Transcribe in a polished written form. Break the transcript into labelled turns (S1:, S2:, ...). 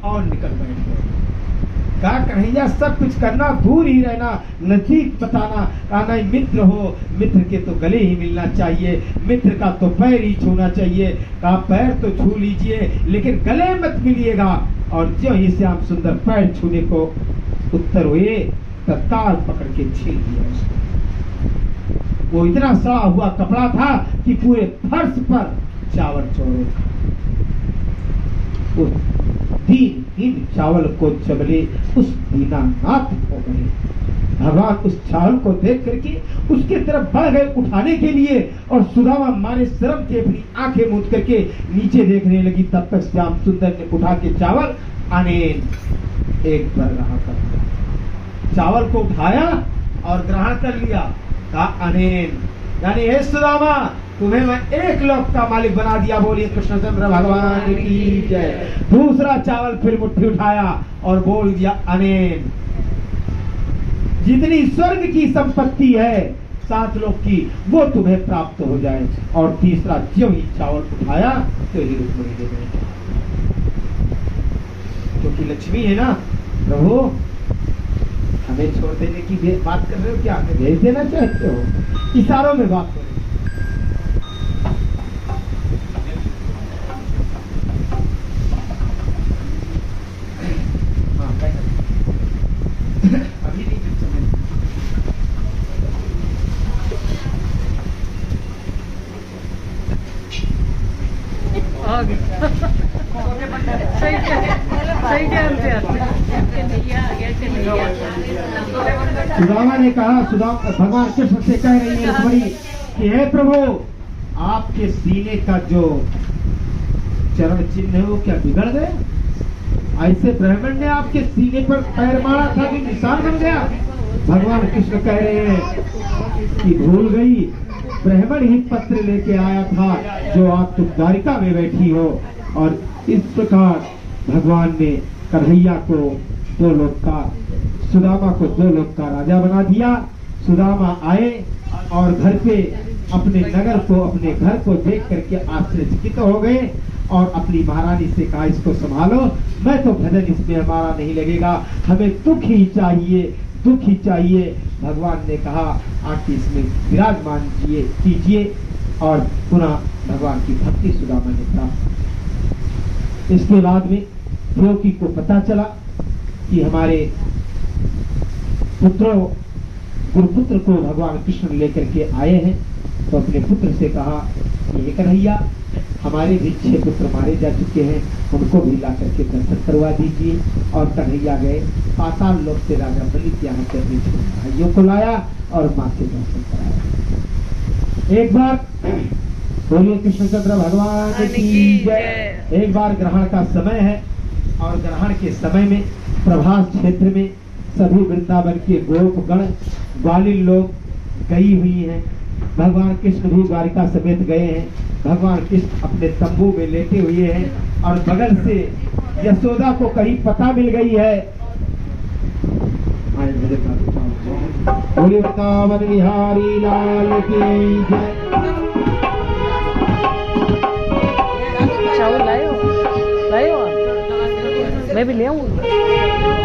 S1: और निकल बैठ गए। कहा कन्हैया सब कुछ करना, दूर ही रहना, नजदीक बताना। कहा नहीं, मित्र हो, मित्र के तो गले ही मिलना चाहिए, मित्र का तो पैर ही छूना चाहिए। कहा पैर तो छू लीजिए लेकिन गले मत मिलिएगा। और जो ही श्याम सुंदर पैर छूने को उत्तर हुए, तत्काल पकड़ के छीन लिया उसको। वो इतना सड़ा हुआ कपड़ा था कि पूरे फर्श पर चावल चोरे था। दीन चावल को चबले उस दीनानाथ हो गए। भगवान उस चावल को देख करके उसके तरफ बढ़ गए उठाने के लिए, और सुदामा मारे शर्म के अपनी आंखें मूंद करके नीचे देखने लगी। तब तक श्याम सुंदर ने उठा के चावल अनेन एक बार ग्रहण कर लिया। चावल को उठाया और ग्रहण कर लिया। कहा अनेन, यानी हे सुदामा, तुम्हें मैं एक लोक का मालिक बना दिया। बोलिए कृष्णचंद्र भगवान की जय। दूसरा चावल फिर मुट्ठी उठाया और बोल दिया अनेन, जितनी स्वर्ग की संपत्ति है 7 लोक की, वो तुम्हें प्राप्त हो जाए। और तीसरा जो ही चावल उठाया तो ही रुक्मिणी दे गए, क्योंकि लक्ष्मी है ना। प्रभु हमें छोड़ देने की बात कर रहे हो क्या? हमें भेज देना चाहते हो? इशारों में बात करो। सुदामा ने कहा, भगवान कृष्ण से कह रही है रुक्मिणी कि हे प्रभु, आपके सीने का जो चरण चिन्ह है वो क्या बिगड़ गए? ऐसे ब्राह्मण ने आपके सीने पर पैर मारा था कि निशान बन गया? भगवान कृष्ण कह रहे हैं कि भूल गई, ब्राह्मण ही पत्र लेके आया था जो आप तुम द्वारिका में बैठी हो। और इस प्रकार भगवान ने कन्हैया को 2 लोक का, सुदामा को 2 लोक का राजा बना दिया। सुदामा आए और घर पे अपने नगर को, अपने घर को देख करके आश्चर्यचकित हो गए और अपनी महारानी से कहा, इसको संभालो, मैं तो भजन इसमें हमारा नहीं लगेगा, हमें दुख ही चाहिए, दुख ही चाहिए। भगवान ने कहा आके इसमें विराजमान कीजिए। और पुनः भगवान की भक्ति सुदामा ने प्राप्त। इसके बाद में देवकी को पता चला कि हमारे पुत्रों, गुरुपुत्र को भगवान कृष्ण लेकर के आए हैं, तो अपने पुत्र से कहा कि कन्हैया, हमारे भी 6 पुत्र मारे जा चुके हैं, उनको भी ला करके दर्शन करवा दीजिए। और कन्हैया गए पाताल लोक से राजा बलि यहाँ से अपने भाइयों को लाया और माँ के दर्शन कराया। एक बार बोलिए कृष्णचंद्र भगवान की जय। एक बार ग्रहण का समय है और ग्रहण के समय में प्रभास क्षेत्र में सभी वृंदावन के गोपगण, ग्वालिन लोग गई हुई हैं। भगवान कृष्ण भी द्वारिका समेत गए हैं। भगवान कृष्ण अपने तंबू में लेटे हुए हैं और बगल से यशोदा को कहीं पता मिल गई है। बोलिए वृंदावन बिहारी लाल की जय।
S2: चावल लाए हो? मैं भी ले आऊंगा।